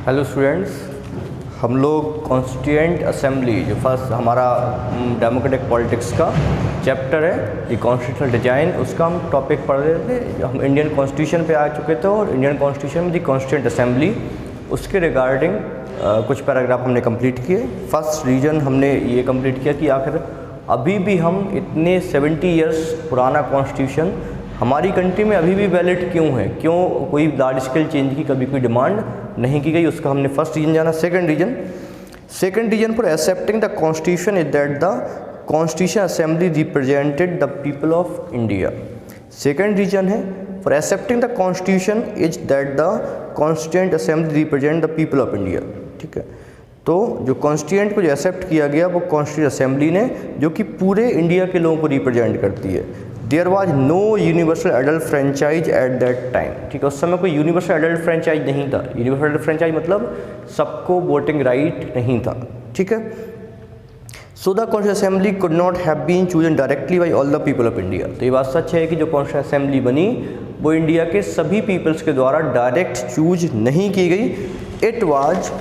Hello students, हम लोग constituent assembly जो फर्स्ट हमारा डेमोक्रेटिक पॉलिटिक्स का चैप्टर है द कॉन्स्टिट्यूशनल डिजाइन, उसका हम टॉपिक पढ़ रहे थे। हम इंडियन कॉन्स्टिट्यूशन पे आ चुके थे और इंडियन कॉन्स्टिट्यूशन में द कॉन्स्टिट्यूएंट असेंबली उसके रिगार्डिंग कुछ पैराग्राफ हमने कंप्लीट किए। फर्स्ट रीजन हमने ये कंप्लीट किया कि आखिर अभी भी हम इतने 70 ईयर्स पुराना कॉन्स्टिट्यूशन हमारी कंट्री में अभी भी वैलिड क्यों है, क्यों कोई लार्ज स्केल चेंज की कभी कोई डिमांड नहीं की गई, उसका हमने फर्स्ट रीजन जाना। Second reason for accepting the constitution is that the constitution assembly represented the people of India. Second reason है for accepting the constitution is that the constituent assembly represent the people of India. ठीक है, तो जो constituent को जो accept किया गया वो कॉन्स्टिट्यूएंट असेंबली ने, जो कि पूरे इंडिया के लोगों को रिप्रेजेंट करती है। There was no universal adult franchise at that time. ठीक है, उस समय कोई यूनिवर्सल एडल्ट फ्रेंचाइज नहीं था। यूनिवर्सल एडल्ट फ्रेंचाइज मतलब सबको वोटिंग राइट नहीं था। ठीक है, so the constituent assembly could not have been chosen directly by all the people of India. तो ये बात सच है कि जो कॉन्स्टिट्यूएंट असेंबली बनी वो इंडिया के सभी पीपल्स के द्वारा डायरेक्ट चूज नहीं की गई। It was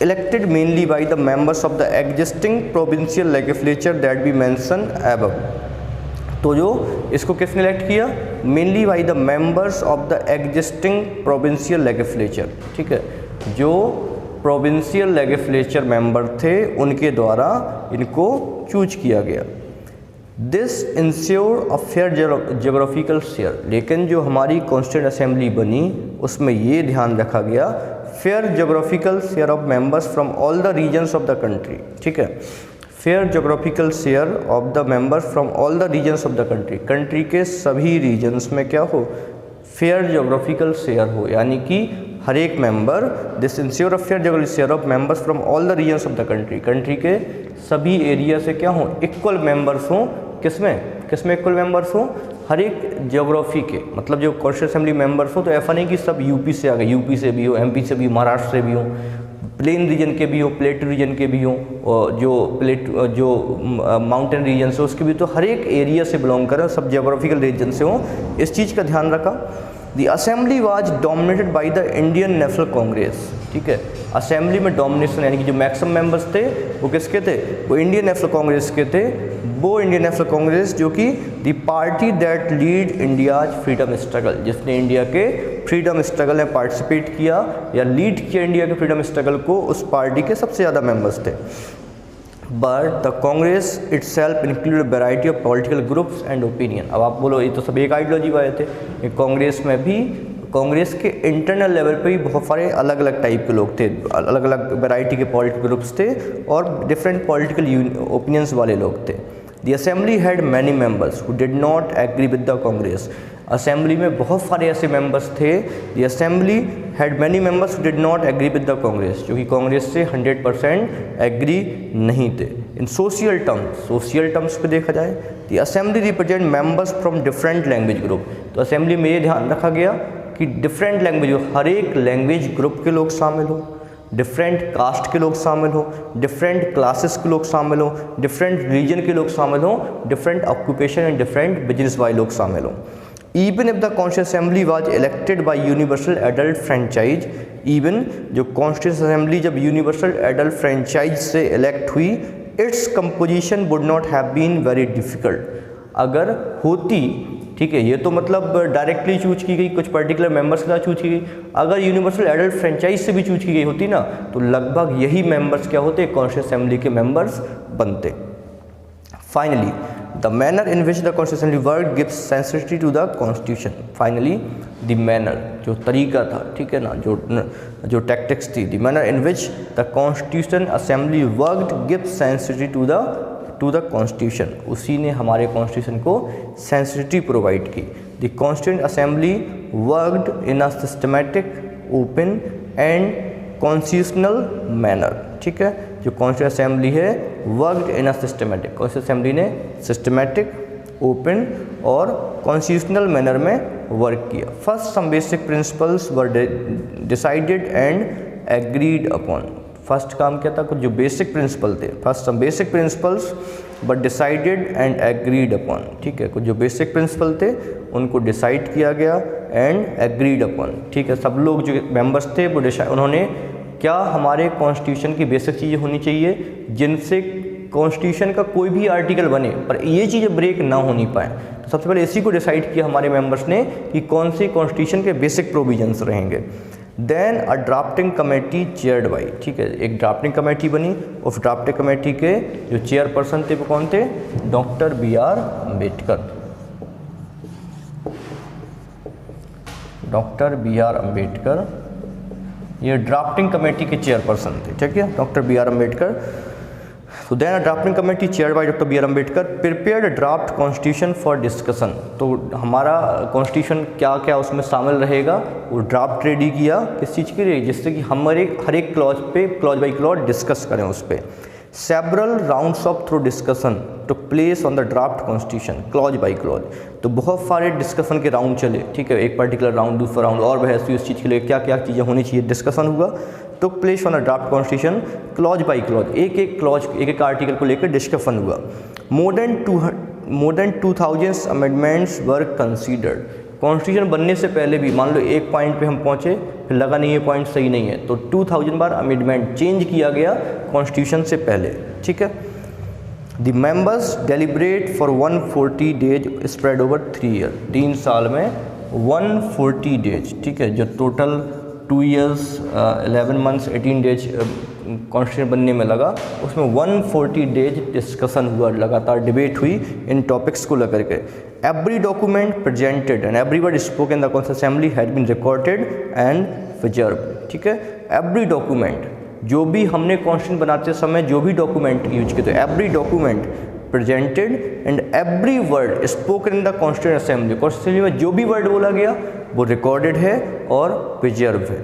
elected mainly by the members of the existing provincial legislature that we mentioned above। तो जो इसको किसने इलेक्ट किया? Mainly by the members of the existing provincial legislature. ठीक है, जो प्रोविंशियल लेजिस्लेचर मेंबर थे उनके द्वारा इनको चूज किया गया। This ensure a fair geographical share. लेकिन जो हमारी कॉन्स्टिट्यूएंट असेंबली बनी उसमें ये ध्यान रखा गया fair geographical share of members from all the regions of the country. ठीक है, fair geographical share of the members from all the regions of the country. Country के सभी रीजन्स में क्या हो? फेयर जोग्राफिकल शेयर हो, यानी कि हर एक member this ensure of fair geographical share of members from all the regions of the country. Country के सभी एरिया से क्या हो? इक्वल मेंबर्स हों। किसमें इक्वल मेंबर्स हों? हर एक ज्योग्राफी के, मतलब जो कॉन्स्टिट्यूएंट असेंबली मेंबर्स हो, तो ऐसा नहीं कि सब यूपी से आ गए, यूपी से भी हो, एमपी से भी, महाराष्ट्र से भी हो, प्लेन रीजन के भी हो, प्लेट रीजन के भी हो, और जो माउंटेन रीजन से उसके भी, तो हर एक एरिया से बिलोंग करें, सब ज्योग्राफिकल रीजन से हों। इस चीज़ का ध्यान रखा। The assembly was dominated by the Indian national Congress. ठीक है, असेंबली में डोमिनेशन यानी कि जो मैक्सिमम मेंबर्स थे वो किसके थे? वो इंडियन नेशनल कांग्रेस के थे। वो इंडियन नेशनल कांग्रेस जो कि the party that lead India's freedom struggle, जिसने इंडिया के फ्रीडम स्ट्रगल में पार्टिसिपेट किया या लीड किया इंडिया के फ्रीडम स्ट्रगल को, उस पार्टी के सबसे ज़्यादा मेंबर्स थे। But the Congress itself include variety of political groups and opinion. अब आप बोलो ये तो सब एक आइडियोलॉजी वाले थे। कांग्रेस में भी, कांग्रेस के इंटरनल लेवल पे भी बहुत सारे अलग अलग टाइप के लोग थे, अलग अलग वैरायटी के पॉलिटिकल ग्रुप्स थे और डिफरेंट पॉलिटिकल ओपिनियंस वाले लोग थे। The assembly had many members who did not agree with the Congress. Assembly में बहुत सारे ऐसे मेंबर्स थे। The assembly had many members who did not agree with the Congress, जो कि कांग्रेस से 100% एग्री नहीं थे। इन सोशल टर्म्स पे देखा जाए, the assembly represent members from different language group. तो असेंबली में ये ध्यान रखा गया कि डिफरेंट लैंग्वेज, हर एक लैंग्वेज ग्रुप के लोग शामिल हो, डिफरेंट कास्ट के लोग शामिल हो, डिफरेंट क्लासेस के लोग शामिल हो, डिफरेंट रीजन के लोग शामिल हो, different occupation and different business वाले लोग शामिल हो। Even if the constituent assembly was elected by universal adult franchise, even जो कॉन्स्टिट्यूएंट असेंबली जब यूनिवर्सल एडल्ट फ्रेंचाइज से इलेक्ट हुई, its composition would not have been very difficult. अगर होती, ठीक है, ये तो मतलब डायरेक्टली चूज की गई, कुछ पर्टिकुलर मेंबर्स के साथ चूज की गई। अगर यूनिवर्सल एडल्ट फ्रेंचाइज से भी चूज की गई होती ना, तो लगभग यही मेंबर्स क्या होते? कॉन्स्टिट्यूएंट असेंबली के मेंबर्स बनते। Finally the manner in which the constituent assembly work gives sensitivity to the constitution. Finally the manner, जो तरीका था, ठीक है ना, जो टैक्टिक्स थी, the manner in which the constitution assembly worked gives sensitivity to the constitution. उसी ने हमारे कॉन्स्टिट्यूशन को सेंसिटिविटी प्रोवाइड की। The constituent assembly worked in a systematic, open and constitutional manner. ठीक है, जो कॉन्स्टिट्यूएंट असेंबली है worked in a systematic, constituent assembly ने सिस्टमैटिक, ओपन और कॉन्स्टिट्यूशनल मैनर में वर्क किया। First some basic principles were decided and agreed upon. First काम क्या था? कुछ जो बेसिक प्रिंसिपल थे, first some basic principles but decided and agreed upon. ठीक है, कुछ जो बेसिक प्रिंसिपल थे उनको डिसाइड किया गया एंड एग्रीड अपॉन, ठीक है। सब लोग जो मेंबर्स थे वो उन्होंने क्या हमारे कॉन्स्टिट्यूशन की बेसिक चीज़ें होनी चाहिए जिनसे कॉन्स्टिट्यूशन का कोई भी आर्टिकल बने पर ये चीज़ें ब्रेक ना होनी पाए। तो सबसे पहले इसी को डिसाइड किया हमारे मेंबर्स ने कि कौन से कॉन्स्टिट्यूशन के बेसिक प्रोविजंस रहेंगे। Then a drafting committee chaired by, ठीक है, एक ड्राफ्टिंग कमेटी बनी। उस ड्राफ्टिंग कमेटी के जो चेयरपर्सन थे वो कौन थे? Doctor B.R. Ambedkar. Doctor B.R. Ambedkar ये ड्राफ्टिंग कमेटी के चेयरपर्सन थे, ठीक है, डॉक्टर B.R. अम्बेडकर। तो then a drafting committee chair by doctor B.R. Ambedkar prepared draft constitution for discussion. तो हमारा कॉन्स्टिट्यूशन क्या क्या उसमें शामिल रहेगा वो ड्राफ्ट रेडी किया, किस चीज़ के लिए? जिससे कि हम हर एक क्लॉज पे क्लॉज बाई क्लॉज डिस्कस करें उस पर। Several rounds of through discussion to place on the draft constitution clause by clause. तो बहुत सारे डिस्कशन के राउंड चले, ठीक है, एक पर्टिकुलर राउंड, दूसरा राउंड, और बहस हुई उस चीज़ के लिए क्या क्या चीज़ें होनी चाहिए, डिस्कशन हुआ। तो place on the draft constitution clause by clause, एक एक क्लॉज, एक एक आर्टिकल को लेकर डिस्कशन हुआ। मोर देन 2000 अमेंडमेंट्स वर कंसीडर्ड। कॉन्स्टिट्यूशन बनने से पहले भी मान लो एक पॉइंट पे हम पहुँचे, फिर लगा नहीं ये पॉइंट सही नहीं है, तो 2000 बार अमेंडमेंट चेंज किया गया कॉन्स्टिट्यूशन से पहले, ठीक है। The members deliberate for 140 days spread over 3 year. 3 साल में 140 डेज, ठीक है, जो total 2 years 11 months 18 days constitution बनने में लगा, उसमें 140 डेज डिस्कशन हुआ, लगातार डिबेट हुई इन टॉपिक्स को लेकर के। Every document presented and every word spoken in the constitution assembly has been recorded and preserve, ठीक है। एवरी डॉक्यूमेंट, जो भी हमने कॉन्स्टिट्यूशन बनाते समय जो भी डॉक्यूमेंट यूज किए, तो every document presented and every word spoken in the constitution assembly, constitution में जो भी वर्ड बोला गया वो रिकॉर्डेड है और प्रिजर्व है।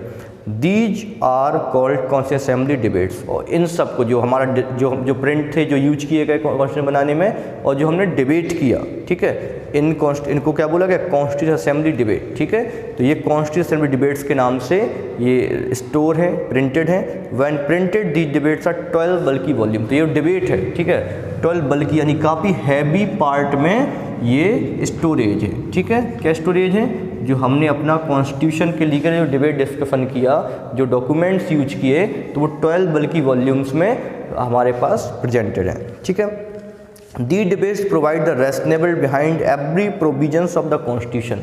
These are called constitution assembly debates. और इन सब को जो हमारा जो प्रिंट थे जो यूज किए गए कॉन्स्टिट्यूशन बनाने में और जो हमने डिबेट किया, ठीक है, इनको क्या बोला गया? कॉन्स्टिट्यूशन असेंबली डिबेट, ठीक है। तो ये कॉन्स्टिट्यूशन असेंबली डिबेट्स के नाम से ये स्टोर है, प्रिंटेड है। When printed these debates are 12 बल्कि वॉल्यूम। तो ये डिबेट है, ठीक है, 12 बल्कि यानी काफ़ी हैवी पार्ट में ये स्टोरेज है, ठीक है। क्या स्टोरेज है? जो हमने अपना कॉन्स्टिट्यूशन के लिए जो डिबेट डिस्कशन किया, जो डॉक्यूमेंट्स यूज किए, तो वो 12 बल्कि वॉल्यूम्स में हमारे पास प्रेजेंटेड है, ठीक है। The debates provide the rationale behind every provisions of the constitution.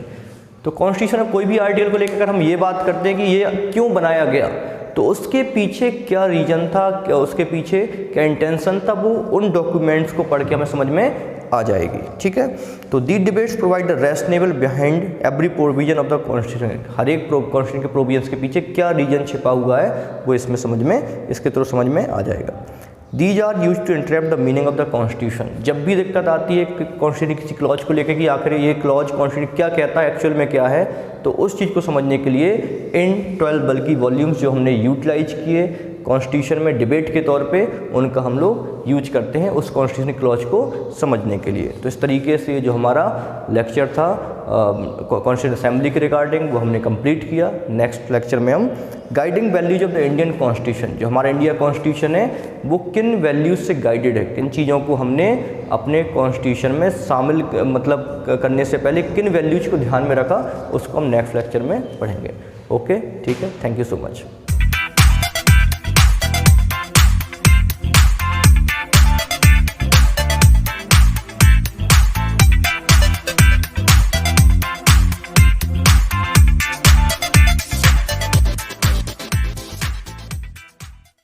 तो कॉन्स्टिट्यूशन में कोई भी आर्टिकल को लेकर हम ये बात करते हैं कि ये क्यों बनाया गया, तो उसके पीछे क्या रीजन था, क्या उसके पीछे क्या इंटेंशन था, वो उन डॉक्यूमेंट्स को पढ़ के हमें समझ में आ जाएगी, ठीक है। तो the debates provide the rationale behind every provision of the constitution. हर एक कॉन्स्टिट्यूशन के प्रोविजंस के पीछे क्या रीजन छिपा हुआ है वो इसमें समझ में, इसके थ्रू समझ में आ जाएगा। These are use to interrupt the meaning of the constitution. जब भी दिक्कत आती है कॉन्स्टिट्यूशन किसी क्लॉज को लेकर कि आखिर ये क्लॉज कॉन्स्टिट्यूशन क्या कहता है, एक्चुअल में क्या है, तो उस चीज़ को समझने के लिए इन 12 बल्कि वॉल्यूम्स जो हमने यूटिलाइज किए कॉन्स्टिट्यूशन में डिबेट के तौर पे, उनका हम लोग यूज करते हैं उस कॉन्स्टिट्यूशन क्लॉज को समझने के लिए। तो इस तरीके से जो हमारा लेक्चर था कॉन्स्टिट्यूशन असेंबली के रिगार्डिंग वो हमने कंप्लीट किया। नेक्स्ट लेक्चर में हम guiding values of the Indian constitution, जो हमारा इंडिया कॉन्स्टिट्यूशन है वो किन वैल्यूज से गाइडेड है, किन चीज़ों को हमने अपने कॉन्स्टिट्यूशन में शामिल मतलब करने से पहले किन वैल्यूज को ध्यान में रखा, उसको हम नेक्स्ट लेक्चर में पढ़ेंगे। ओके, ठीक है, थैंक यू सो मच।